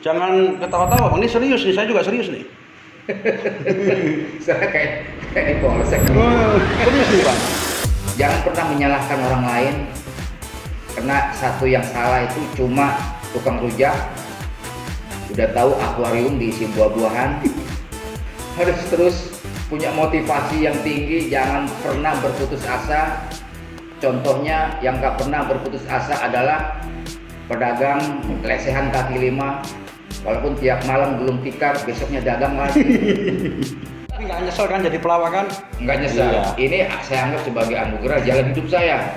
Jangan ketawa-tawa, Bang. Ini serius nih, saya juga serius nih. Saya kayak di polsek. Serius nih, Bang. Jangan pernah menyalahkan orang lain, karena satu yang salah itu cuma tukang rujak. Udah tahu akuarium diisi buah-buahan, harus terus punya motivasi yang tinggi, jangan pernah berputus asa. Contohnya yang gak pernah berputus asa adalah pedagang lesehan kaki lima, walaupun tiap malam gulung tikar, besoknya dagang lagi. Tapi nggak nyesel kan jadi pelawak kan? Nggak nyesel. Iya. Ini saya anggap sebagai anugerah jalan hidup saya.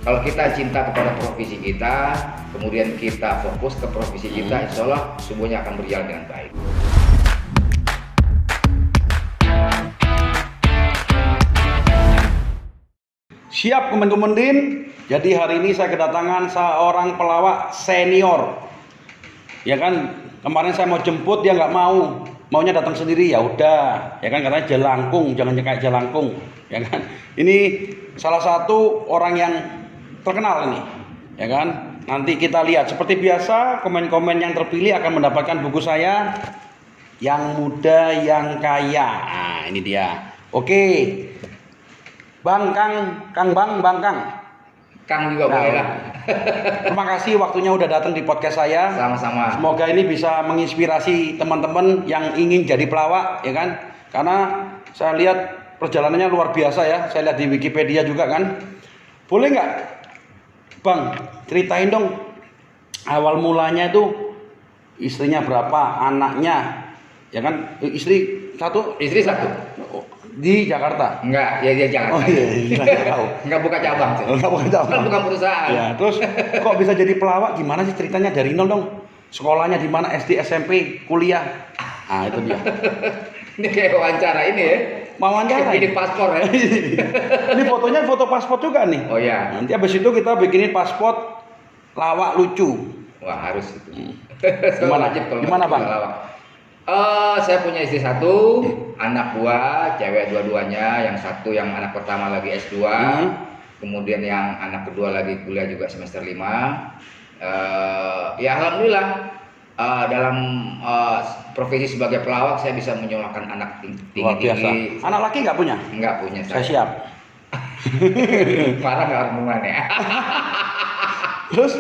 Kalau kita cinta kepada profesi kita, kemudian kita fokus ke profesi kita, insya Allah semuanya akan berjalan dengan baik. Siap Kemenkumendin. Jadi hari ini saya kedatangan seorang pelawak senior. Ya kan, kemarin saya mau jemput dia nggak mau, maunya datang sendiri. Ya udah, ya kan, katanya jelangkung, jangan kayak jelangkung, ya kan. Ini salah satu orang yang terkenal ini, ya kan. Nanti kita lihat, seperti biasa komen-komen yang terpilih akan mendapatkan buku saya, Yang Muda Yang Kaya. Nah, ini dia. Oke, Bang Kang. Kang juga boleh lah. Terima kasih waktunya udah datang di podcast saya. Sama-sama. Semoga ini bisa menginspirasi teman-teman yang ingin jadi pelawak, ya kan? Karena saya lihat perjalanannya luar biasa ya. Saya lihat di Wikipedia juga kan. Boleh nggak, Bang, ceritain dong awal mulanya itu istrinya berapa, anaknya, ya kan? Istri satu di Jakarta. Enggak, ya dia Jakarta. Oh iya, tahu. Enggak buka cabang sih. Enggak buka cabang. Kan bukan perusahaan. Ya, terus kok bisa jadi pelawak? Gimana sih ceritanya dari nol dong? Sekolahnya di mana? SD, SMP, kuliah? Ah, itu dia. Ini kayak wawancara ini ya. Mau wawancara. Ini paspor ya. Ini fotonya foto paspor juga nih. Oh ya. Nanti habis itu kita bikinin paspor lawak lucu. Wah, harus itu. Gimana, Bang? Saya punya istri satu, anak dua, cewek dua-duanya. Yang satu yang anak pertama lagi S2, kemudian yang anak kedua lagi kuliah juga semester 5. Ya alhamdulillah dalam profesi sebagai pelawak saya bisa menyuarakan anak tinggi-tinggi. Anak laki nggak punya? Nggak punya. Saya siap. Parah nggak hubungan ya. Terus?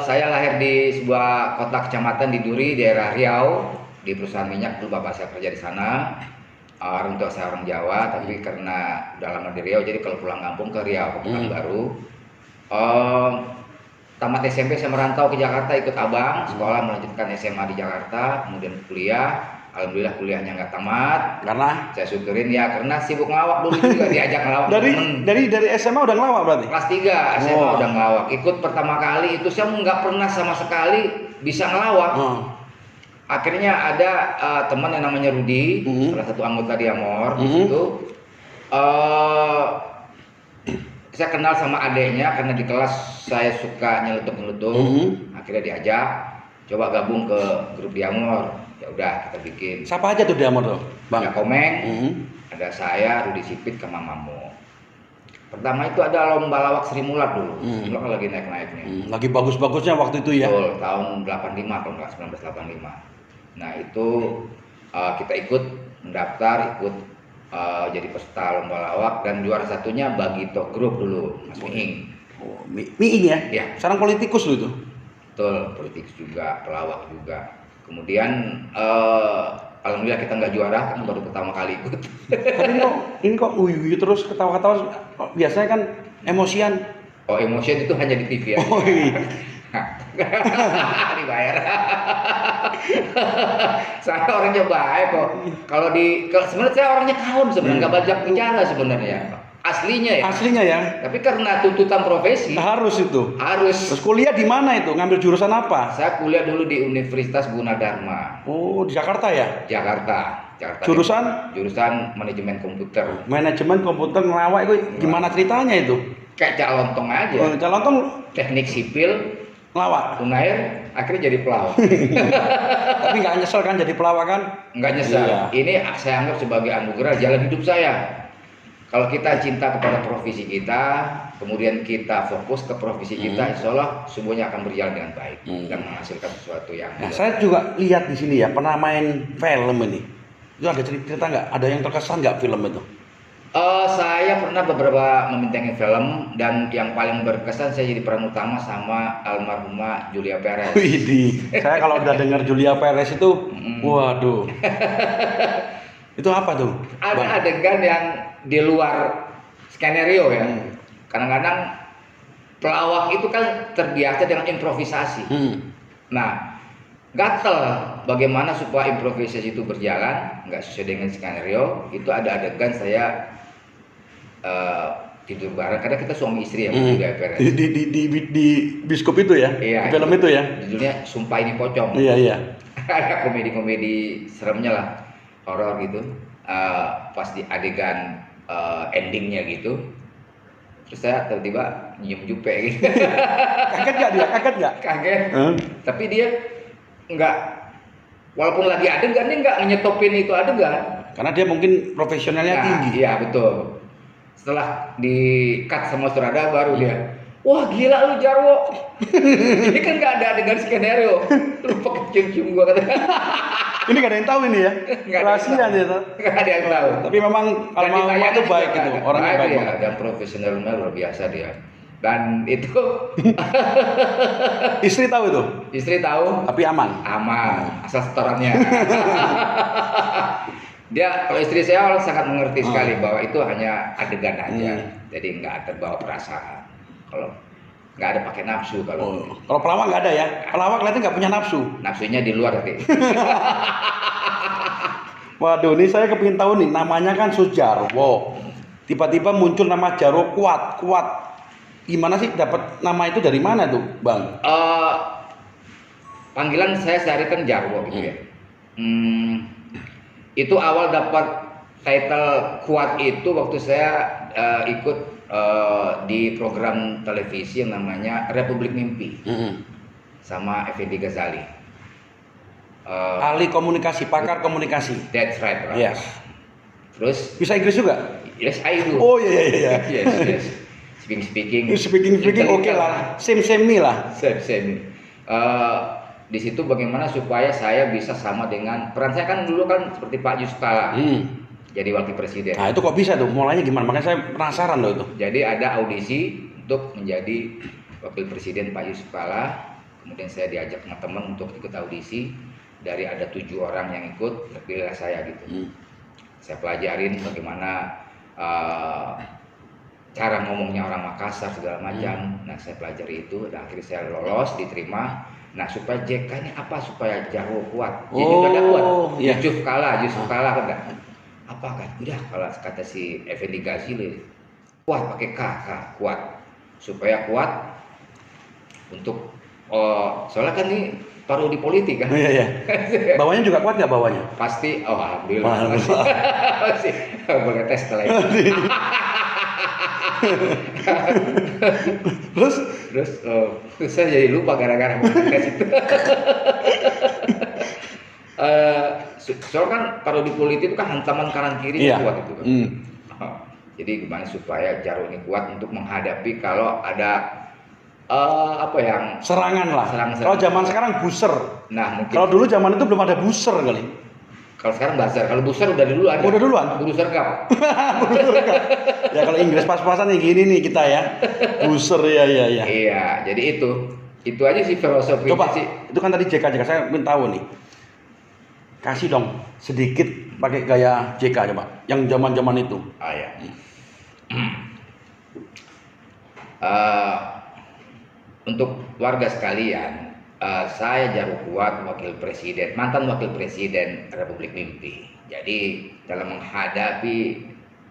Saya lahir di sebuah kota kecamatan di Duri, daerah Riau, di perusahaan minyak. Dulu bapak saya kerja di sana. Orang tua saya orang Jawa, tapi karena udah lama di Riau, jadi kalau pulang kampung ke Riau, ke Pekanbaru. Tamat SMP saya merantau ke Jakarta, ikut abang, sekolah melanjutkan SMA di Jakarta, kemudian kuliah. Alhamdulillah kuliahnya nggak tamat. Karena? Saya syukurin ya, karena sibuk ngelawak dulu juga, diajak ngelawak. Dari SMA udah ngelawak berarti? Kelas 3 SMA udah ngelawak. Ikut pertama kali itu saya nggak pernah sama sekali bisa ngelawak. Akhirnya ada teman yang namanya Rudi, salah satu anggota di Amor di situ. Saya kenal sama adeknya karena di kelas saya suka nyeletuk-nyeletuk. Akhirnya diajak, coba gabung ke grup di Amor. Ya udah kita bikin. Siapa aja tuh di Amor tuh, Bang? Ada Komeng, ada saya, Rudi Sipit, ke Mamamu. Pertama itu ada lomba lawak Sri Mulat dulu. Sebelum lagi naik-naiknya. Lagi bagus-bagusnya waktu itu ya. Betul, tahun 85 kalau nggak 1985. Nah itu kita ikut mendaftar, ikut jadi peserta lomba lawak, dan juara satunya Bagito Group dulu, Mas Miing. Oh, Miing ya? Ya. Sekarang politikus lu itu. Betul, politikus juga, pelawak juga. Kemudian alhamdulillah kita nggak juara karena baru pertama kali ikut. Tapi ini kok uyu terus ketawa-ketawa. Biasanya kan emosian. Oh, emosian itu hanya di TV ya. Oh iya. Dibayar. Saya orangnya baik kok. Sebenarnya saya orangnya kalem sebenarnya, nggak banyak bicara sebenarnya. Aslinya ya. Tapi karena tuntutan profesi Harus itu. harus. Terus kuliah di mana itu? Ngambil jurusan apa? Saya kuliah dulu di Universitas Gunadarma, Oh, di Jakarta ya? Jakarta. Jurusan manajemen komputer. Manajemen komputer ngelawak itu gimana ceritanya itu? Kayak cak lontong aja. Oh, calon tuh Teknik sipil, ngelawak. Unair, akhirnya jadi pelawak. Tapi nggak nyesel kan jadi pelawak kan? Nggak nyesel. Iya. Ini saya anggap sebagai anugerah jalan hidup saya. Kalau kita cinta kepada profesi kita, kemudian kita fokus ke profesi kita, insya Allah semuanya akan berjalan dengan baik dan menghasilkan sesuatu yang. Nah, saya juga lihat di sini ya, pernah main film ini. Itu ada cerita nggak? Ada yang terkesan nggak film itu? Saya pernah beberapa membintangi film dan yang paling berkesan saya jadi peran utama sama almarhumah Julia Perez. Widih, saya kalau udah dengar Julia Perez itu, waduh. Itu apa tuh? Ada Bang? adegan yang di luar skenario ya. Kadang-kadang pelawak itu kan terbiasa dengan improvisasi. Nah, gatel bagaimana supaya improvisasi itu berjalan, nggak sesuai dengan skenario. Itu ada adegan saya tidur bareng, karena kita suami istri ya, Julia Perez. Di biskop itu ya? Iya, Di film itu ya? judulnya Sumpah Ini Pocong. Iya, iya. Ada komedi-komedi seremnya lah, horor gitu. Pas di adegan endingnya gitu, terus saya tiba-tiba nyium jupe gitu. Kaget nggak dia? Kaget nggak? Kaget. Tapi dia nggak, walaupun lagi adegan dia nggak nyetopin itu adegan. Karena dia mungkin profesionalnya Nah, tinggi. iya betul. Setelah di cut sama sutradara baru dia, wah gila lu Jarwo. Ini kan nggak ada adegan skenario. Lu pakai cium-cium gua kata. Ini nggak ada yang tahu ini ya? Nggak ada yang Rahasia tahu. dia. Nggak ada yang tahu. Tapi memang almarhumah itu baik itu, orangnya baik ya, banget. dan profesionalnya luar biasa dia. Dan itu Istri tahu itu, istri tahu, tapi aman. aman asal setorannya. Dia, kalau istri saya orang sangat mengerti sekali bahwa itu hanya adegan aja, jadi nggak terbawa perasaan. Kalau nggak ada pakai nafsu, kalau Kalau pelawak nggak ada ya? Pelawak kelihatan nggak punya nafsu. nafsunya di luar nanti. Waduh, ini saya kepingin tahu nih, namanya kan Sujarwo. Tiba-tiba muncul nama Jarwo Kuat. Gimana sih dapat nama itu dari mana tuh, Bang? Panggilan saya sehari kan Jarwo gitu ya. Itu awal dapat title Kuat itu waktu saya ikut di program televisi yang namanya Republik Mimpi sama Effendi Ghazali. Ahli komunikasi, pakar komunikasi. That's right, right. Yes. Terus, Bisa Inggris juga? yes I do. Oh iya. Yes. Speaking. Speaking oke lah. Same me lah. Same. Di situ bagaimana supaya saya bisa sama dengan peran saya kan dulu kan seperti Pak Yusuf Kalla, jadi wakil presiden. Nah itu kok bisa tuh? Mulainya gimana? Makanya saya penasaran loh itu. Jadi ada audisi untuk menjadi wakil presiden Pak Yusuf Kalla. Kemudian saya diajak sama teman untuk ikut audisi. Dari ada 7 orang yang ikut, terpilihlah saya gitu. Saya pelajarin bagaimana cara ngomongnya orang Makassar segala macam. Nah saya pelajari itu dan akhirnya saya lolos, diterima. Nah supaya JK ini apa, supaya Jarwo Kuat. Jadi ada kuat. Iya. Yusuf Kalla kan enggak. Apa kan? Udah kalau kata si Effendi Ghazali, kuat pakai K, kuat. Supaya kuat untuk soalnya kan ini parodi politik kan. Iya. Bawahnya juga kuat nggak bawahnya? Pasti, alhamdulillah. Alhamdulillah. Pasti. Boleh tes setelah itu. Terus saya jadi lupa gara-gara tes itu. Soalnya kan parodi politik itu kan hantaman kanan kiri kuat itu kan. Jadi gimana supaya Jarwo ini kuat untuk menghadapi kalau ada serangan lah. Serang-serang. Kalau zaman sekarang booster. Nah mungkin. Kalau dulu zaman itu belum ada booster kali. Kalau sekarang buzzer, kalau booster udah dulu ada. Udah duluan. Booster cup. Ya kalau Inggris pas-pasan yang gini nih kita ya. Booster ya. Iya, jadi itu aja sih filosofi. Coba sih. itu kan tadi JK saya ingin tahu nih. Kasih dong sedikit pakai gaya JK coba. Yang zaman-zaman itu. Ya. Untuk warga sekalian, saya Jarwo Kuat, mantan wakil presiden Republik Mimpi. Jadi dalam menghadapi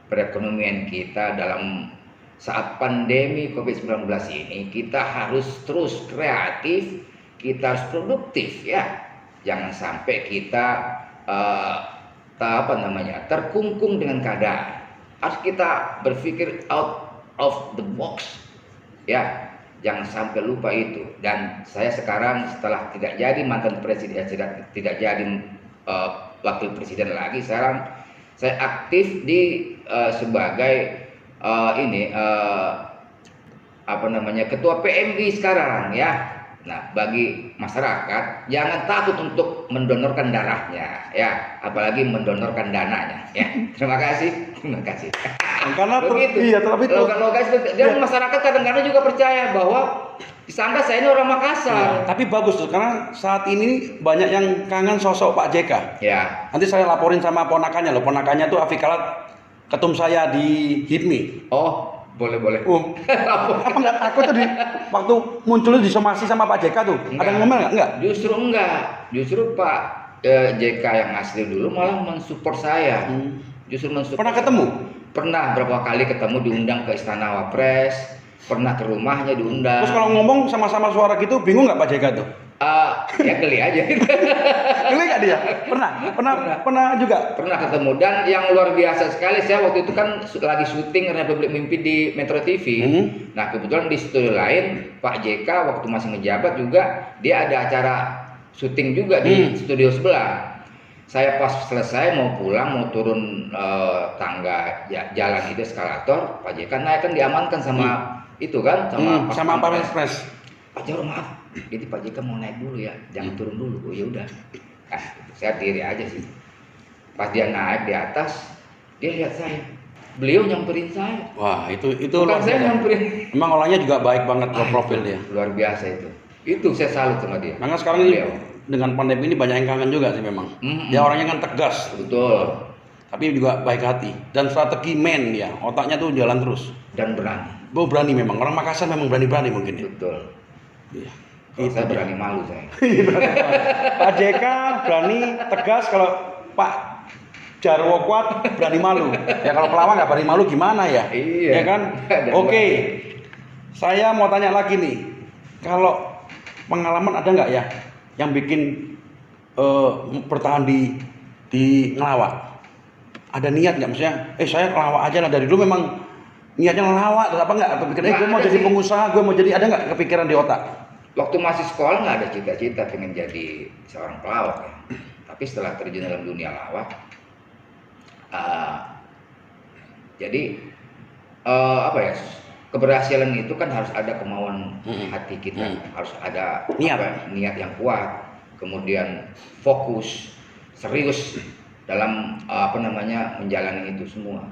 perekonomian kita dalam saat pandemi COVID-19 ini, kita harus terus kreatif, kita harus produktif ya. Jangan sampai kita terkungkung dengan keadaan. Harus kita berpikir out of the box ya. Jangan sampai lupa itu. Dan saya sekarang setelah tidak jadi mantan presiden, tidak jadi wakil presiden lagi, sekarang saya aktif di sebagai ketua PMI sekarang ya. Nah, bagi masyarakat jangan takut untuk mendonorkan darahnya ya, apalagi mendonorkan dananya ya. Terima kasih. Karena Begitu. iya, tapi itu Logis dan masyarakat kadang-kadang juga percaya bahwa disangka saya ini orang Makassar. tapi bagus tuh, karena saat ini banyak yang kangen sosok Pak JK. Ya. Nanti saya laporin sama ponakannya loh. Ponakannya tuh Afikalat, ketum saya di HIPMI. Oh, boleh. Apa enggak takut tuh waktu munculnya disomasi sama Pak JK tuh? Ada yang ngomel enggak? Justru enggak. Justru Pak JK yang asli dulu malah mensupport saya. Justru mensupport. Pernah ketemu? Pernah berapa kali ketemu, diundang ke Istana Wapres, pernah ke rumahnya diundang. Terus kalau ngomong sama-sama suara gitu, bingung nggak Pak JK tuh? Ya geli aja. Geli nggak dia? Pernah juga. Pernah ketemu, dan yang luar biasa sekali, saya waktu itu kan lagi syuting Republik Mimpi di Metro TV. Nah, kebetulan di studio lain Pak JK waktu masih ngejabat juga dia ada acara syuting juga di studio sebelah. Saya pas selesai mau pulang, mau turun tangga jalan itu eskalator, Pak JK naik, kan diamankan sama itu kan, sama Pak Mespres. Pak Jarwo, maaf, jadi Pak JK mau naik dulu ya, jangan turun dulu. Oh ya udah, saya diri aja sih. Pas dia naik di atas, dia lihat saya, beliau nyamperin saya. Wah, itu Bukan saya nyamperin. Emang orangnya juga baik banget, profil dia. Luar biasa itu. Itu saya salut sama dia. Karena sekarang ini dengan pandemi ini banyak yang kangen juga sih memang. Dia orangnya kan tegas, Betul. tapi juga baik hati dan strategi men ya, otaknya tuh jalan terus. Dan berani. Berani memang, orang Makassar memang berani mungkin ya. Betul. Iya. Kalau saya berani malu saya. Pak JK berani tegas, kalau Pak Jarwo kuat berani malu. Ya kalau pelawak nggak berani malu gimana ya? Iya. Ya kan? Oke. Saya mau tanya lagi nih. Kalau pengalaman ada nggak ya yang bikin bertahan di ngelawak? Ada niat nggak, maksudnya? Saya ngelawak aja lah, dari dulu memang niatnya ngelawak atau apa nggak? Atau pikir gue mau jadi pengusaha, gue mau jadi, ada nggak kepikiran di otak? Waktu masih sekolah nggak ada cita-cita pengen jadi seorang pelawak ya. Tapi setelah terjun dalam dunia lawak, jadi keberhasilan itu kan harus ada kemauan hati kita, harus ada niat yang kuat, kemudian fokus, serius dalam menjalani itu semua.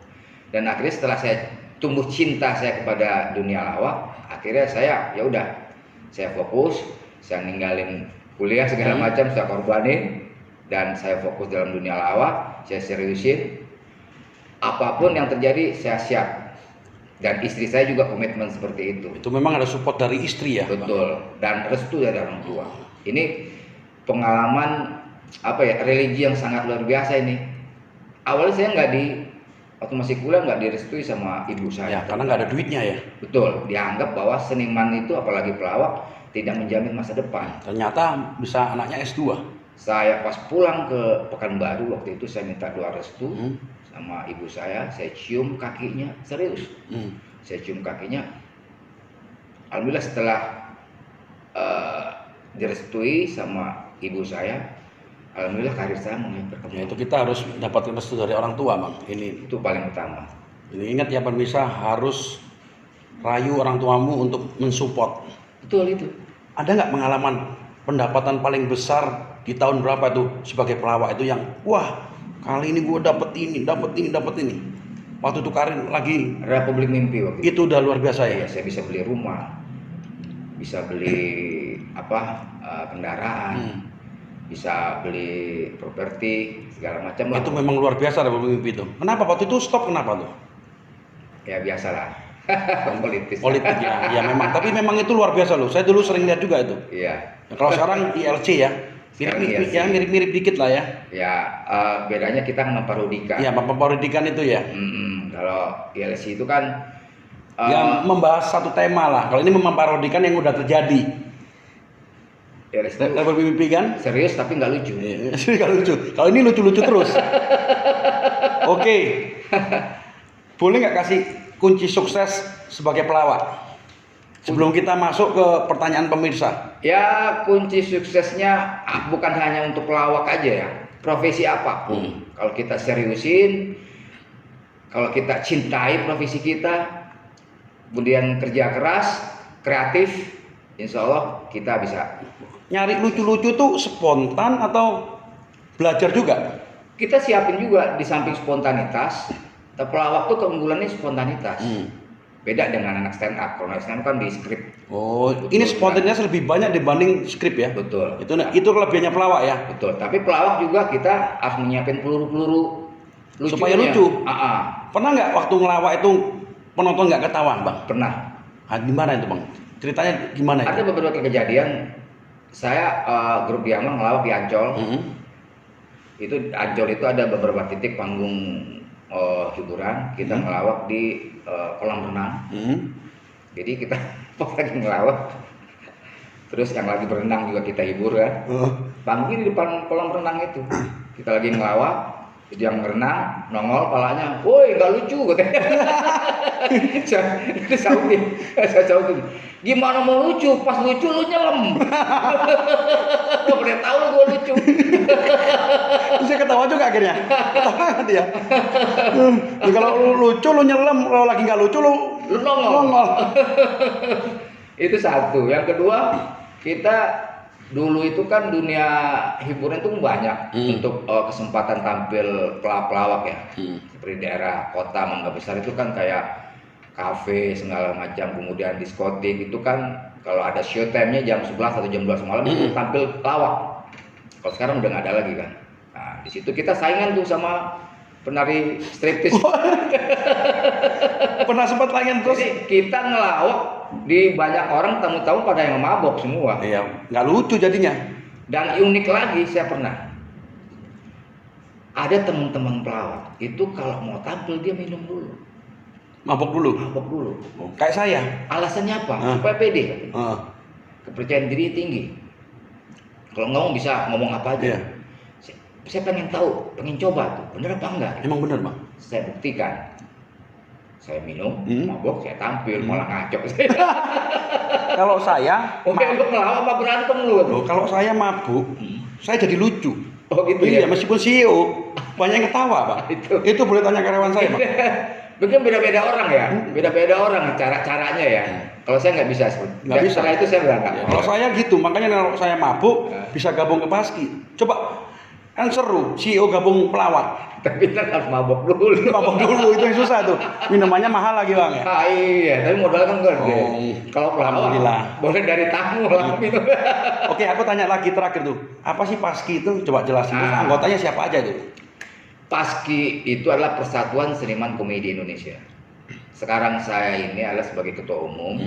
Dan akhirnya setelah saya tumbuh cinta saya kepada dunia lawak, akhirnya saya ya udah, saya fokus, saya ninggalin kuliah segala macam, saya korbanin, dan saya fokus dalam dunia lawak, saya seriusin. Apapun yang terjadi saya siap. Dan istri saya juga komitmen seperti itu. Itu memang ada support dari istri ya? Betul. Dan restu dari orang tua. Ini pengalaman religi yang sangat luar biasa ini. Awalnya saya waktu masih kuliah nggak direstui sama ibu saya. Ya, karena nggak ada duitnya ya. Betul. Dianggap bahwa seniman itu, apalagi pelawak, tidak menjamin masa depan. Ternyata bisa anaknya S2. Saya pas pulang ke Pekanbaru waktu itu, saya minta doa restu sama ibu saya cium kakinya, serius. Saya cium kakinya. Alhamdulillah setelah direstui sama ibu saya, alhamdulillah karir saya mulai berkembang. Ya, itu kita harus dapat restu dari orang tua, Bang. Ini Itu paling utama. Ini ingat ya pemirsa, harus rayu orang tuamu untuk mensupport. Betul itu. Ada nggak pengalaman pendapatan paling besar di tahun berapa itu sebagai pelawak itu yang wah, kali ini gue dapet ini. Waktu itu karir lagi Republik Mimpi waktu itu. Itu udah luar biasa ya. Saya bisa beli rumah, bisa beli kendaraan, bisa beli properti segala macam lah. Itu memang luar biasa Republik Mimpi itu. Kenapa waktu itu stop, kenapa tuh? Ya biasalah. Politik ya memang, tapi memang itu luar biasa loh. Saya dulu sering lihat juga itu. Iya. Kalau sekarang ILC ya, mirip-mirip dikit lah ya. Ya, bedanya kita memparodikan. Ya, memparodikan itu ya. Kalau ILC itu kan yang membahas satu tema lah. Kalau ini memparodikan yang udah terjadi. ILC itu Republik Mimpi kan? serius tapi nggak lucu. Nggak lucu. Kalau ini lucu-lucu terus. Oke. Boleh nggak kasih kunci sukses sebagai pelawak? Sebelum kita masuk ke pertanyaan pemirsa. Ya, kunci suksesnya bukan hanya untuk pelawak aja ya. Profesi apapun. Kalau kita seriusin, kalau kita cintai profesi kita, kemudian kerja keras, kreatif, insya Allah kita bisa. Nyari lucu-lucu tuh spontan atau belajar juga? Kita siapin juga di samping spontanitas, tapi pelawak tuh keunggulannya spontanitas. Beda dengan anak stand up. Kalau stand up kan di skrip. Oh, ini spontanitas lebih banyak dibanding skrip ya? Betul. Itu kelebihannya pelawak ya? Betul. Tapi pelawak juga kita harus menyiapin peluru-peluru lucunya. Supaya lucu. Ah. Pernah nggak waktu ngelawak itu penonton nggak ketawa, Bang? Pernah. Di mana itu, Bang? Ceritanya gimana itu? Ada beberapa kejadian. Saya grup Diamond ngelawak di Ancol. Itu Ancol itu ada beberapa titik panggung hiburan. Kita ngelawak di kolam renang. Jadi kita pas lagi ngelawak, terus yang lagi berenang juga kita hibur kan. Panggung di depan kolam renang itu. Kita lagi ngelawak, jadi yang berenang nongol palanya, woi nggak lucu katanya. Saya sautin, gimana mau lucu? Pas lucu lu nyelam. Gak pernah tahu lu gue lucu. Bisa ketawa juga akhirnya. Ketawa dia. Kalau lu lucu lu nyelam, kalau lagi nggak lucu lu nongol. Itu satu. Yang kedua, kita dulu itu kan dunia hiburan itu banyak untuk kesempatan tampil pelawak ya. Seperti daerah kota Mangga Besar itu kan kayak kafe segala macam, kemudian diskotik itu kan kalau ada show time-nya jam 11 atau jam 12 malam itu tampil pelawak. Kalau sekarang udah nggak ada lagi kan. Nah, di situ kita saingan tuh sama penari striptease. Pernah sempat layan terus? Jadi kita ngelawak di banyak orang, tamu-tamu pada yang mabok semua. Iya, nggak lucu jadinya. Dan unik lagi, saya pernah ada teman-teman pelawak itu kalau mau tampil dia minum dulu. Mabok dulu. Kayak saya. Alasannya apa? Supaya pede. Kepercayaan diri tinggi. Kalau ngomong bisa ngomong apa aja. Iya. Saya pengen tahu, pengen coba tuh, bener apa enggak? Emang bener, Bang? Saya buktikan. Saya minum, mabok, saya tampil, malah ngaco. Kalau saya, Oke, lu ngelawak apa berantem lu? kalau saya mabuk, saya jadi lucu. Oh gitu Iya, ya. meskipun CEO banyak yang ketawa, Bang. Itu boleh tanya karyawan saya, Bang. Mungkin beda-beda orang ya, beda-beda orang caranya ya. Kalau saya nggak bisa, Nggak bisa. Setelah itu saya berangkat. Ya, kalau saya gitu, makanya kalau saya mabuk bisa gabung ke Paski. Coba kan seru, CEO gabung pelawak. Tapi kan harus mabok dulu. Mabuk dulu itu yang susah tuh. Minumannya mahal lagi, Bang ya. Ah, iya, tapi modal kan gede. Kalau pelawak, Alhamdulillah. boleh dari tamu lah minum. Oke, aku tanya lagi terakhir tuh. Apa sih Paski itu? Coba jelasin. Terus anggotanya siapa aja tuh? Paski itu adalah Persatuan Seniman Komedi Indonesia. Sekarang saya ini adalah sebagai ketua umum.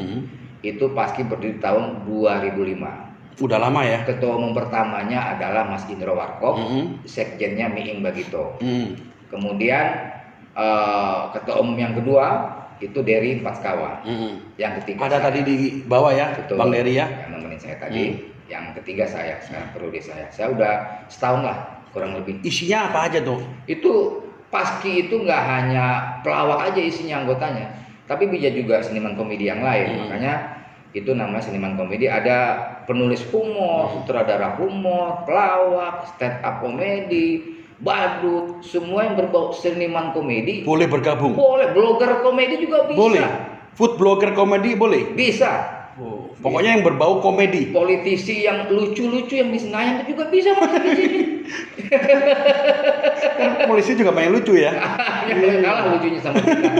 Itu Paski berdiri tahun 2005. Udah lama ya? Ketua umum pertamanya adalah Mas Indro Warkop, sekjennya Miing Bagito. Kemudian ketua umum yang kedua itu Dery Patskawa. Yang ketiga ada tadi di bawah ya, betul, Bang Dery ya. yang nemenin saya tadi. Yang ketiga saya, sekarang periode saya. Saya udah setahun lah kurang lebih. Isinya apa aja tuh? Itu Paski itu nggak hanya pelawak aja isinya anggotanya, tapi bisa juga seniman komedi yang lain. Makanya itu namanya seniman komedi. Ada penulis humor, sutradara humor, pelawak, stand up komedi, badut, semua yang berbau seniman komedi Boleh bergabung. boleh. Blogger komedi juga bisa. Boleh. Food blogger komedi boleh. Bisa. Pokoknya yang berbau komedi. Politisi yang lucu-lucu yang di Senayan itu juga bisa masuk di sini. Kan polisi juga banyak lucu ya. Yang kalah lucunya sama kita.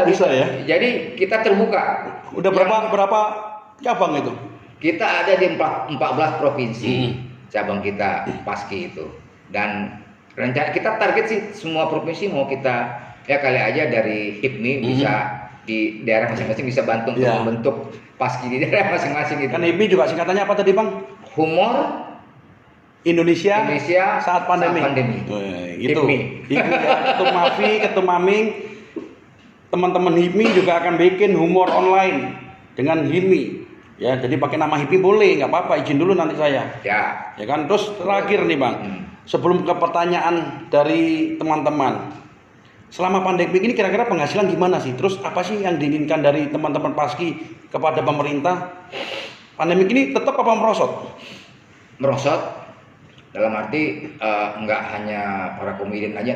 Bisa ya. Jadi kita terbuka. Udah berapa cabang itu? Kita ada di 14 provinsi cabang kita Paski itu. Dan rencana kita target sih semua provinsi mau kita, ya kali aja dari HIPMI bisa di daerah masing-masing bisa bantu untuk membentuk Paski di daerah masing-masing gitu. Kan HIPMI juga singkatannya apa tadi, Bang? Humor Indonesia saat pandemi. Itu. HIPMI. Ketum Mafi, Ketum Maming, teman-teman HIPMI juga akan bikin humor online dengan HIPMI. Ya, jadi pakai nama HIPMI boleh, nggak apa-apa, izin dulu nanti saya. Ya. Ya kan, terus terakhir nih, Bang. Sebelum ke pertanyaan dari teman-teman. Selama pandemi ini kira-kira penghasilan gimana sih? Terus apa sih yang diinginkan dari teman-teman Paski kepada pemerintah? Pandemi ini tetap apa merosot? Merosot. Dalam arti nggak hanya para komedian aja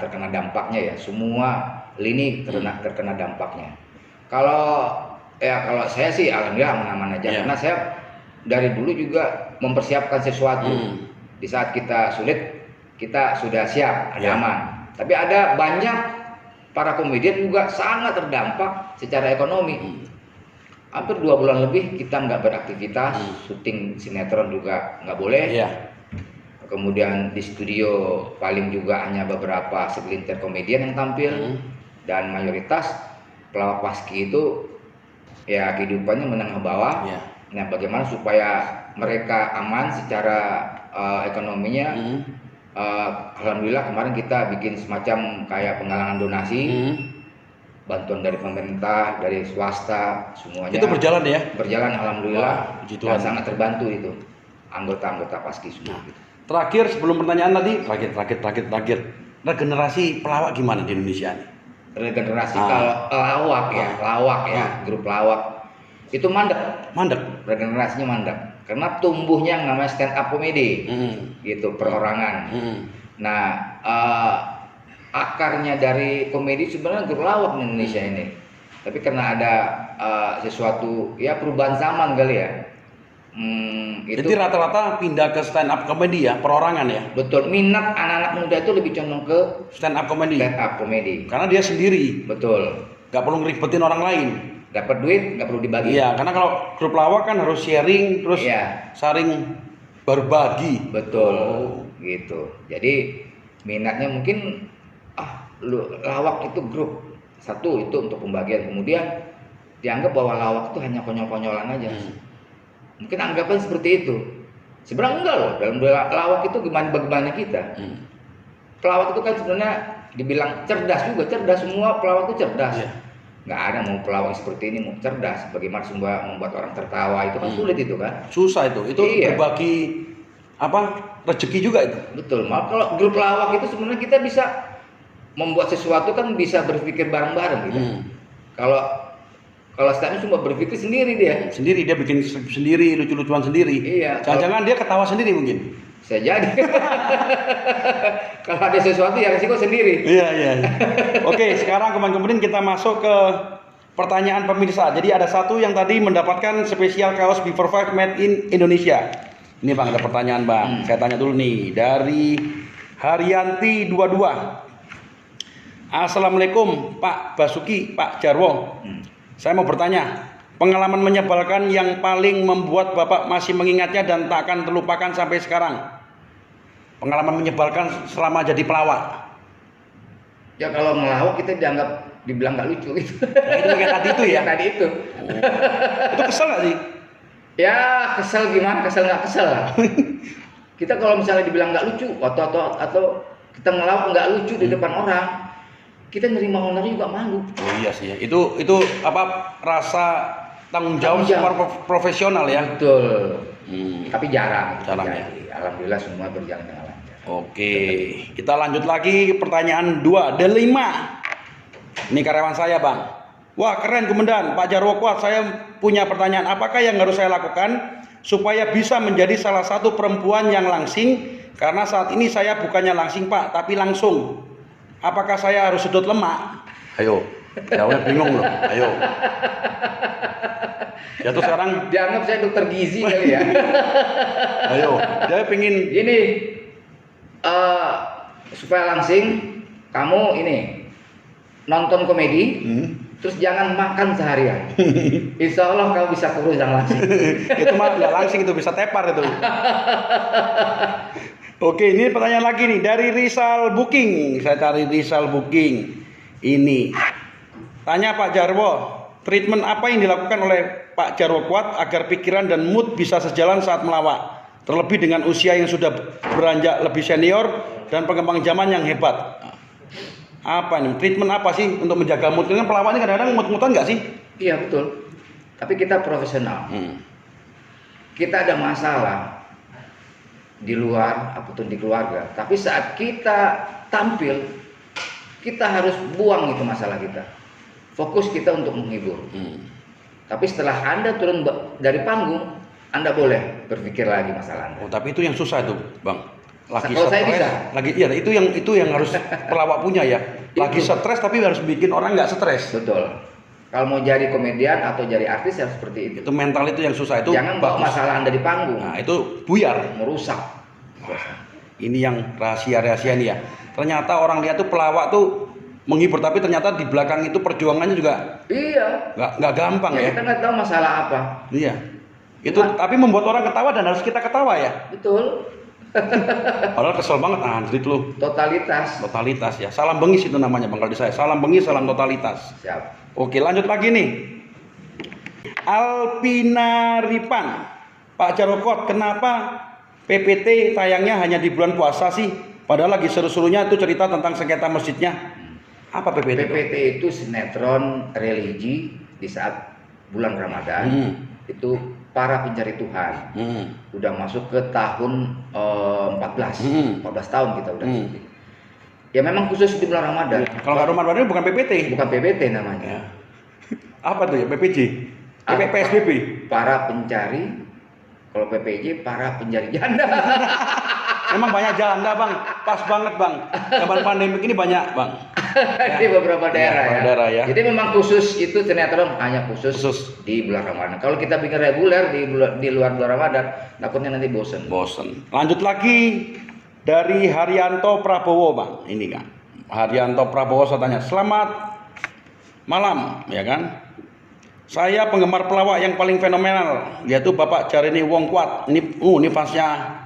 terkena dampaknya ya, semua lini terkena dampaknya. Kalau saya sih alhamdulillah aman-aman aja, karena saya dari dulu juga mempersiapkan sesuatu. Di saat kita sulit, kita sudah siap, ada aman. Tapi ada banyak para komedian juga sangat terdampak secara ekonomi. Hampir 2 bulan lebih kita nggak beraktivitas, syuting sinetron juga nggak boleh. Kemudian di studio paling juga hanya beberapa segelintir komedian yang tampil, dan mayoritas pelawak paski itu ya kehidupannya menengah bawah. Nah, bagaimana supaya mereka aman secara ekonominya? Alhamdulillah kemarin kita bikin semacam kayak penggalangan donasi, bantuan dari pemerintah, dari swasta, semuanya. Itu berjalan ya? Berjalan alhamdulillah. Puji Dan Tuhan. sangat terbantu itu anggota-anggota paski semua. Terakhir sebelum pertanyaan tadi, terakhir. Regenerasi pelawak gimana di Indonesia nih? Regenerasi kalau lawak ya, grup lawak itu mandek. Regenerasinya mandek karena tumbuhnya yang namanya stand up comedy, gitu, perorangan. Nah, akarnya dari komedi sebenarnya grup lawak di Indonesia ini. Tapi karena ada sesuatu ya perubahan zaman kali ya. Jadi rata-rata pindah ke stand up comedy ya, perorangan ya. Betul, minat anak-anak muda itu lebih condong ke stand up comedy. Karena dia sendiri. Betul. Gak perlu ngeribetin orang lain. Dapat duit nggak perlu dibagi. Iya, karena kalau grup lawak kan harus sharing, terus saring berbagi. Betul, gitu. Jadi minatnya mungkin lawak itu grup satu itu untuk pembagian, kemudian dianggap bahwa lawak itu hanya konyol-konyolan aja. Mungkin anggapan seperti itu. Sebenarnya enggak loh. Dalam lawak itu bagaimana kita. Pelawak itu kan sebenarnya dibilang cerdas juga. Semua pelawak itu cerdas. Nggak ada mau pelawak seperti ini mau cerdas. Bagaimana membuat orang tertawa itu kan sulit itu kan. Susah itu. Itu berbagi rezeki juga itu. Betul. Malah kalau grup lawak itu sebenarnya kita bisa membuat sesuatu kan bisa berpikir bareng-bareng gitu. Kalau stand cuma berpikir sendiri dia. Dia bikin sendiri, lucu-lucuan sendiri. Iya. Jangan-jangan dia ketawa sendiri mungkin. Bisa jadi. Kalau ada sesuatu ya resiko sendiri. Iya. Oke, sekarang kemudian kita masuk ke pertanyaan pemirsa. Jadi ada satu yang tadi mendapatkan spesial kaos Before Five made in Indonesia. Ini Bang, ada pertanyaan Bang. Saya tanya dulu nih dari Haryanti 22. Assalamualaikum Pak Basuki, Pak Jarwo. Saya mau bertanya, pengalaman menyebalkan yang paling membuat Bapak masih mengingatnya dan tak akan terlupakan sampai sekarang. Pengalaman menyebalkan selama jadi pelawak. Ya kalau ngelawak kita dibilang nggak lucu gitu. Nah, itu kayak tadi itu ya? Tadi itu. Itu kesel nggak sih? Ya kesel gimana? Kesel nggak kesel lah. Kita kalau misalnya dibilang nggak lucu atau kita ngelawak nggak lucu di depan orang, kita nerima honor juga malu. Oh iya sih ya. Itu rasa tanggung jawab profesional ya. Betul. Tapi jarang ya. Alhamdulillah semua berjalan dengan lancar. Oke, kita lanjut lagi pertanyaan 2, Delima. Ini karyawan saya Bang. Wah keren Komandan, Pak Jarwo kuat. Saya punya pertanyaan, apakah yang harus saya lakukan supaya bisa menjadi salah satu perempuan yang langsing? Karena saat ini saya bukannya langsing Pak, tapi langsung. Apakah saya harus sedot lemak? Ayo, jawabnya bingung loh. Ayo. Ya tuh sekarang dianggap saya dokter gizi kali ya. Ayo, dia pengen ini supaya langsing kamu ini nonton komedi, terus jangan makan seharian. Insya Allah kamu bisa kurus yang langsing. Itu mah nggak langsing, itu bisa tepar itu. Oke, ini pertanyaan lagi nih dari Rizal Booking. Saya cari Rizal Booking. Ini tanya Pak Jarwo, treatment apa yang dilakukan oleh Pak Jarwo Kuat agar pikiran dan mood bisa sejalan saat melawak, terlebih dengan usia yang sudah beranjak lebih senior dan pengembang zaman yang hebat. Apa nih treatment apa sih untuk menjaga mood? Karena pelawak ini kadang-kadang mood-moodan nggak sih? Iya betul. Tapi kita profesional. Kita ada masalah di luar ataupun di keluarga. Tapi saat kita tampil, kita harus buang itu masalah kita. Fokus kita untuk menghibur. Tapi setelah Anda turun dari panggung, Anda boleh berpikir lagi masalah Anda. Oh, tapi itu yang susah tuh, Bang. Lagi Kalau saya stres, bisa. lagi iya itu yang harus pelawak punya ya. Lagi Itu. stres tapi harus bikin orang nggak stres. Betul. Kalau mau jadi komedian atau jadi artis harus seperti itu. Itu mental itu yang susah itu. Jangan bawa bagus. masalah Anda di panggung, Nah, itu buyar. merusak. Ini yang rahasia-rahasia nih ya. Ternyata orang lihat tuh pelawak tuh menghibur, tapi ternyata di belakang itu perjuangannya juga Iya. nggak gampang ya. Kita nggak tahu masalah apa. Iya. Itu tapi membuat orang ketawa dan harus kita ketawa ya. Betul. Padahal kesel banget anjrit lu. Totalitas. Totalitas ya. Salam bengis itu namanya Bang kalau di saya. Salam bengis, salam totalitas. Siap. Oke, lanjut lagi nih. Alpina Ripan. Pak Jarokot, kenapa PPT tayangnya hanya di bulan puasa sih? Padahal lagi seru-serunya itu cerita tentang sengketa masjidnya. Apa PPT? PPT itu sinetron religi di saat bulan Ramadan. Itu para pencari Tuhan. Udah masuk ke tahun 14 tahun kita udah syuting. Ya memang khusus di bulan Ramadan. Kalau nggak Ramadan ini bukan PPT. Bukan PPT namanya. Ya. Apa tuh ya? PPJ? PSBB? Para pencari. Kalau PPJ para pencari janda. Emang banyak janda Bang. Pas banget Bang. Zaman pandemi ini banyak Bang. Di beberapa daerah, daerah ya. Jadi memang khusus itu sinetron hanya khusus di bulan Ramadan. Kalau kita bikin reguler di luar bulan Ramadan, takutnya nanti bosen. Lanjut lagi dari Haryanto Prabowo Bang. Ini kan. Haryanto Prabowo saya tanya, "Selamat malam," ya kan? "Saya penggemar pelawak yang paling fenomenal, yaitu Bapak Jareni Wong Kuat." Ini fansnya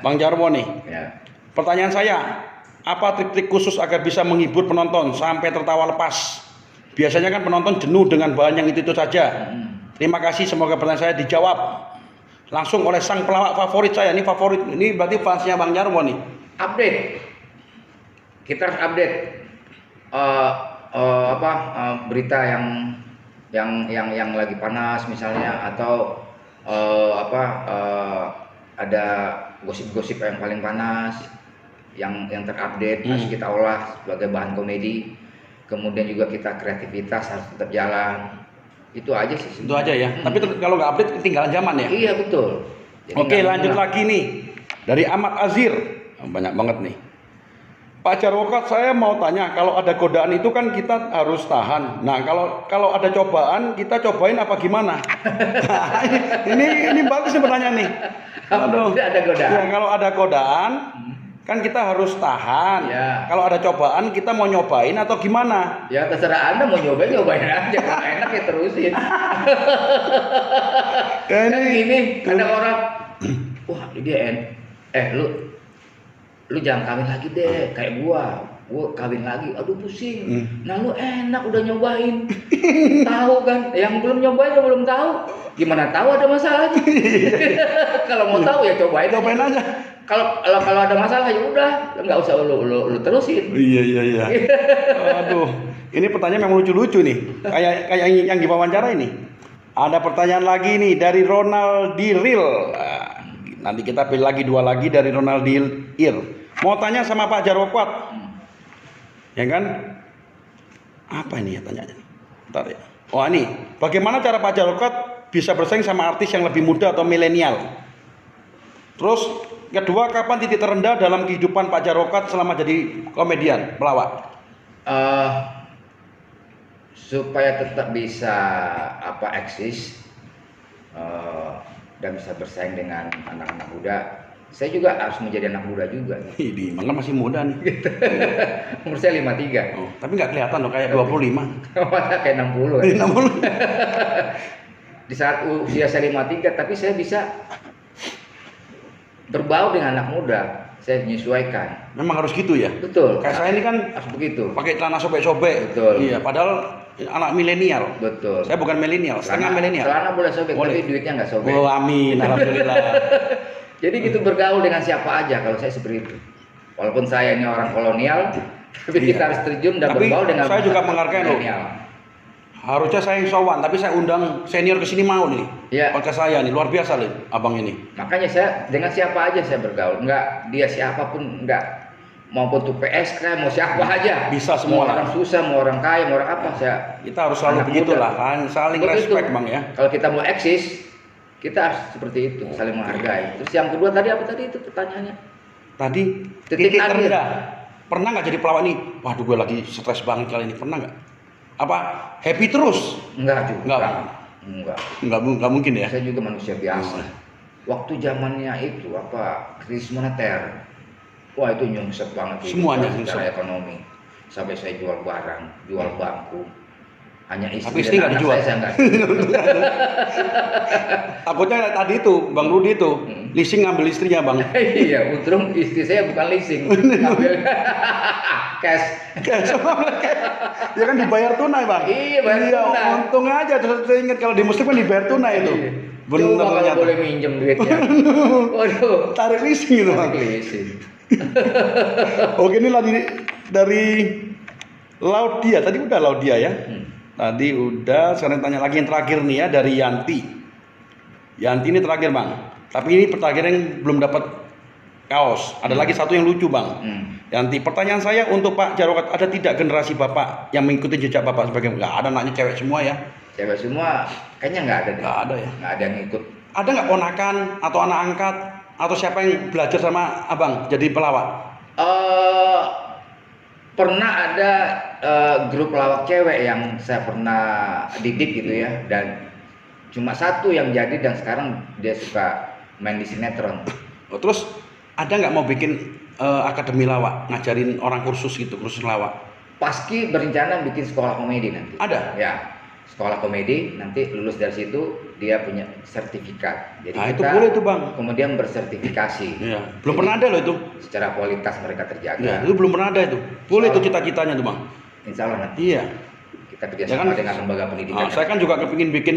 Bang Jarwo nih. Ya. Pertanyaan saya, apa trik-trik khusus agar bisa menghibur penonton sampai tertawa lepas? Biasanya kan penonton jenuh dengan bahan yang itu saja. Terima kasih, semoga pertanyaan saya dijawab langsung oleh sang pelawak favorit saya. Ini berarti fansnya Bang Jarwo nih. Update. Kita harus update berita yang lagi panas misalnya, atau ada gosip-gosip yang paling panas yang terupdate harus kita olah sebagai bahan komedi. Kemudian juga kita kreativitas harus tetap jalan. Itu aja sih. Itu aja ya. Tapi kalau nggak update ketinggalan zaman ya. Iya betul. Jadi Oke, lanjut lagi nih dari Ahmad Azir. Banyak banget nih. Pak Jarwokat, saya mau tanya, kalau ada godaan itu kan kita harus tahan. Nah, kalau ada cobaan, kita cobain apa gimana? ini bagus nih pertanyaan nih. Aduh. Ada godaan. Ya, kalau ada godaan, kan kita harus tahan. Ya. Kalau ada cobaan, kita mau nyobain atau gimana? Ya terserah Anda mau nyobain aja. Kalau enak ya terusin. Kan gini, ada orang, wah dia lu jangan kawin lagi deh kayak gua kawin lagi, aduh pusing. Nah lu enak udah nyobain, tahu kan? Yang belum nyobain ya belum tahu, gimana tahu ada masalahnya? Kalau mau tahu ya cobain aja. Kalau ada masalah ya udah, nggak usah lu terusin. Iya. Aduh, ini pertanyaan yang lucu-lucu nih, kayak yang diwawancara ini. Ada pertanyaan lagi nih dari Ronald Diril. Nanti kita pilih lagi 2 lagi dari Ronald Diril. Mau tanya sama Pak Jarwo Kuat, ya kan? Apa ini ya tanyanya? Bentar ya. Oh ini, bagaimana cara Pak Jarwo Kuat bisa bersaing sama artis yang lebih muda atau milenial? Terus kedua, kapan titik terendah dalam kehidupan Pak Jarwo Kuat selama jadi komedian pelawak? Supaya tetap bisa eksis dan bisa bersaing dengan anak-anak muda. Saya juga harus menjadi anak muda juga. Ini Bang masih muda nih. Umur saya 53. Oh, tapi nggak kelihatan loh kayak 25. Masa kayak 60. 60. Di saat usia saya 53, tapi saya bisa berbaur dengan anak muda. Saya menyesuaikan. Memang harus gitu ya? Betul. Kayak saya ini kan harus begitu. Pakai celana sobek-sobek. Betul. Iya, padahal anak milenial. Betul. Saya bukan milenial, setengah milenial. Celana boleh sobek, boleh. tapi duitnya nggak sobek. Oh, amin, alhamdulillah. Jadi gitu bergaul dengan siapa aja kalau saya seperti itu. Walaupun saya ini orang kolonial, tapi kita harus terjun dan bergaul dengan saya juga menghargai loh. Harusnya saya yang sowan, tapi saya undang senior ke sini mau nih. Iya. Podcast saya nih, luar biasa loh abang ini. Makanya saya dengan siapa aja saya bergaul, enggak dia siapapun, enggak maupun tuh PSK mau siapa aja. Bisa semua mau orang susah, mau orang kaya, mau orang apa, saya kita harus selalu begitulah, kan saling begitu. respect Bang ya. Kalau kita mau eksis, Kita harus seperti itu, saling menghargai. Terus yang kedua tadi apa tadi itu pertanyaannya? Tadi Titik akhir. terendah. Pernah nggak jadi pelawak nih? Waduh, gue lagi stres banget kali ini. Pernah nggak? Apa happy terus? Enggak juga. Enggak, Bang. Nggak mungkin ya. Saya juga manusia biasa. Waktu zamannya itu apa krisis moneter, wah itu nyungsep banget Semuanya secara nyungsep. ekonomi. Sampai saya jual barang, jual bangku. Hanya Tapi istri istri dan nggak anak dijual. saya nggak. Takutnya tadi itu Bang Rudi itu leasing ngambil istrinya Bang. Iya, untung istri saya bukan leasing, ambil cash. Ya kan dibayar tunai Bang. Iya, bayar tunai. Untung aja. Terus saya ingat kalau di muslim kan dibayar tunai itu. Iya. Bener Coba kalau ternyata. boleh minjem duitnya. Waduh, Tarik leasing itu Bang. tarik leasing. Oke, ini lagi dari Laudia. Tadi udah Laudia ya. Tadi udah, sekarang tanya lagi yang terakhir nih ya dari Yanti. Yanti ini terakhir Bang. Tapi ini terakhir yang belum dapat kaos. Ada lagi satu yang lucu Bang. Yanti, pertanyaan saya untuk Pak Jarwo, ada tidak generasi Bapak yang mengikuti jejak Bapak sebagai nggak ada, anaknya cewek semua ya? Cewek semua kayaknya nggak ada deh. Nggak ada ya? Nggak ada yang ikut. Ada nggak ponakan atau anak angkat atau siapa yang belajar sama Abang jadi pelawak? Pernah ada grup pelawak cewek yang saya pernah didik gitu ya, dan cuma satu yang jadi dan sekarang dia suka main di sinetron. Oh, terus ada nggak mau bikin akademi lawak, ngajarin orang kursus gitu, kursus lawak? Paski berencana bikin sekolah komedi nanti. Ada? Ya, sekolah komedi nanti lulus dari situ dia punya sertifikat. Jadi Nah, itu kita boleh tuh, Bang. kemudian bersertifikasi. Iya. Belum pernah ada loh itu. Secara kualitas mereka terjaga. Ya, itu belum pernah ada itu. Boleh itu cita-citanya tuh Bang. Insya Allah nanti Iya. kita Ya kerjasama kan? dengan lembaga pendidikan. Saya kan juga kepingin bikin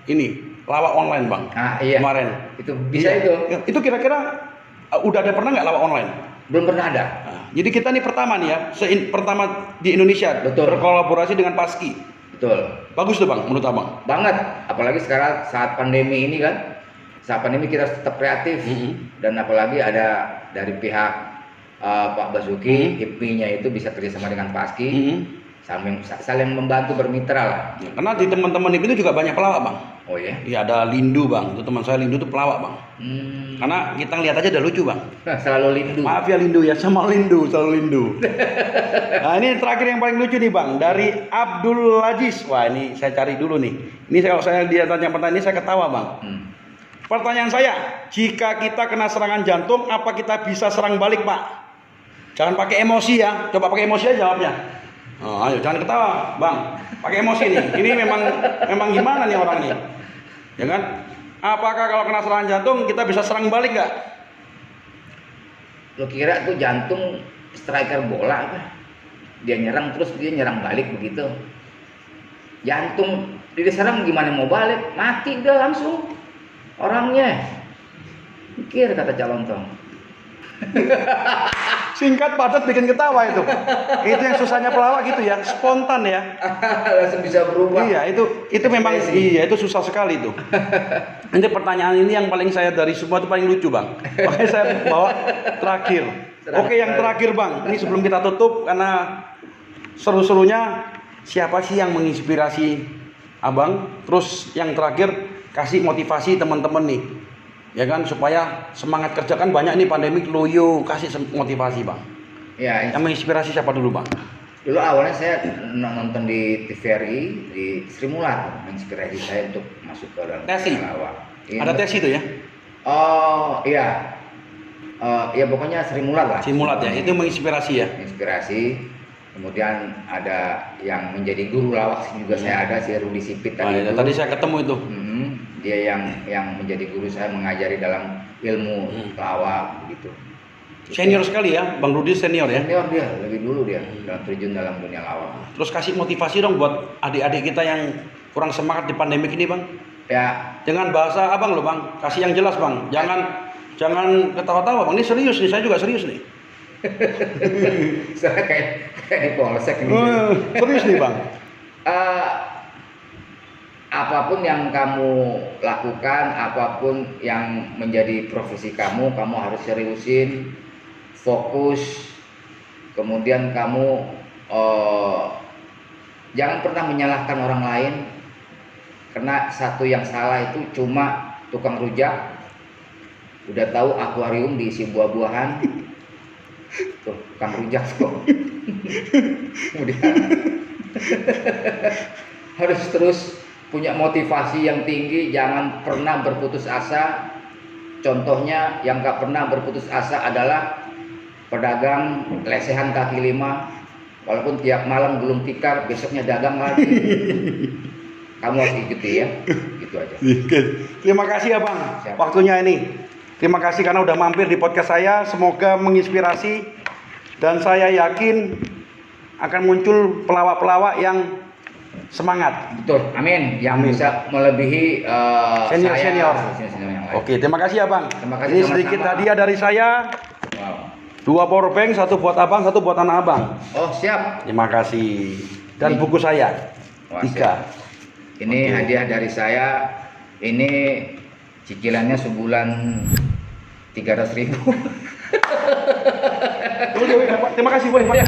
ini lawak online Bang. Ah iya. Kemarin. Itu bisa Iya. itu. Ya, itu kira-kira udah ada pernah nggak lawak online? Belum pernah ada. Nah, jadi kita nih pertama nih ya, pertama di Indonesia. Betul. Berkolaborasi dengan Paski. Betul. Bagus tuh Bang, menurut Abang. Banget. Apalagi sekarang saat pandemi ini kan. Saat pandemi kita harus tetap kreatif. Dan apalagi ada dari pihak Pak Basuki, HIPMI-nya itu bisa kerjasama dengan Paski. Saling membantu bermitra lah. Ya, karena di teman-teman itu juga banyak pelawak Bang. Oh ya. Iya, ada Lindu Bang. Itu teman saya Lindu tuh pelawak Bang. Karena kita ngeliat aja udah lucu Bang. Selalu lindu. Maaf ya Lindu ya, sama Lindu, selalu Lindu. Nah ini terakhir yang paling lucu nih Bang, dari Abdul Aziz. Wah ini saya cari dulu nih. Ini kalau saya dia tanya pertanyaan ini saya ketawa Bang. Pertanyaan saya, jika kita kena serangan jantung, apa kita bisa serang balik Pak? Jangan pakai emosi ya, coba pakai emosi aja jawabnya. Oh, ayo jangan ketawa Bang, pakai emosi nih. Ini memang gimana nih orang nih? Ya kan? Apakah kalau kena serangan jantung kita bisa serang balik nggak? Lo kira tuh jantung striker bola apa? Dia nyerang terus dia nyerang balik begitu. Jantung diserang gimana mau balik? Mati udah langsung orangnya. Pikir kata calon tong. Singkat padat bikin ketawa itu. Itu yang susahnya pelawak gitu ya, spontan ya. Langsung bisa berubah. Iya, itu memang iya, itu susah sekali itu. Nanti pertanyaan ini yang paling saya dari semua itu paling lucu, Bang. Makanya saya bawa terakhir. Oke, yang terakhir, Bang. Ini sebelum kita tutup karena seru-serunya siapa sih yang menginspirasi Abang? Terus yang terakhir kasih motivasi teman-teman nih. Ya kan supaya semangat kerja kan banyak nih pandemi loyo, kasih motivasi Bang. Ya, yang menginspirasi siapa dulu Bang? Dulu awalnya saya nonton di TVRI di Sri Mulat, menginspirasi saya untuk masuk ke dalam Tesi. lawak. Ada tes itu ya? Oh iya, ya pokoknya Sri Mulat lah. Sri Mulat ya, itu menginspirasi ya? Inspirasi. Kemudian ada yang menjadi guru lawak juga saya ada, si Rudi Sipit tadi. Nah, tadi saya ketemu itu. Dia yang menjadi guru saya, mengajari dalam ilmu lawak gitu. Senior sekali ya, Bang Rudi senior ya? Senior dia, lebih dulu dia dalam terjun dalam dunia lawak. Terus kasih motivasi dong buat adik-adik kita yang kurang semangat di pandemik ini Bang. Ya, Dengan bahasa Abang loh Bang, kasih yang jelas Bang. Jangan ketawa-tawa Bang, ini serius nih, saya juga serius nih. saya kayak di polsek ini. Serius nih Bang. Apapun yang kamu lakukan, apapun yang menjadi profesi kamu harus seriusin, fokus. Kemudian kamu jangan pernah menyalahkan orang lain, karena satu yang salah itu cuma tukang rujak, udah tahu akuarium diisi buah-buahan, tuh tukang rujak kok. Kemudian harus terus punya motivasi yang tinggi, jangan pernah berputus asa. Contohnya yang gak pernah berputus asa adalah pedagang lesehan kaki lima, walaupun tiap malam gulung tikar, besoknya dagang lagi. Kamu harus ikuti ya, gitu aja. Terima kasih Abang, Siap. waktunya ini. Terima kasih karena udah mampir di podcast saya. Semoga menginspirasi dan saya yakin akan muncul pelawak-pelawak yang semangat. Betul, amin. Yang Amin. bisa melebihi Senior-senior. senior yang lain. Oke, terima kasih Abang. Terima kasih, Ini sama-sama. sedikit hadiah dari saya. Wow. 2 power bank, 1 buat Abang, 1 buat anak Abang. Oh siap. Terima kasih. Dan Ini- buku saya. Wah, 3. Ini Oke. hadiah dari saya. Ini cicilannya sebulan 300.000. Terima kasih boleh Pak.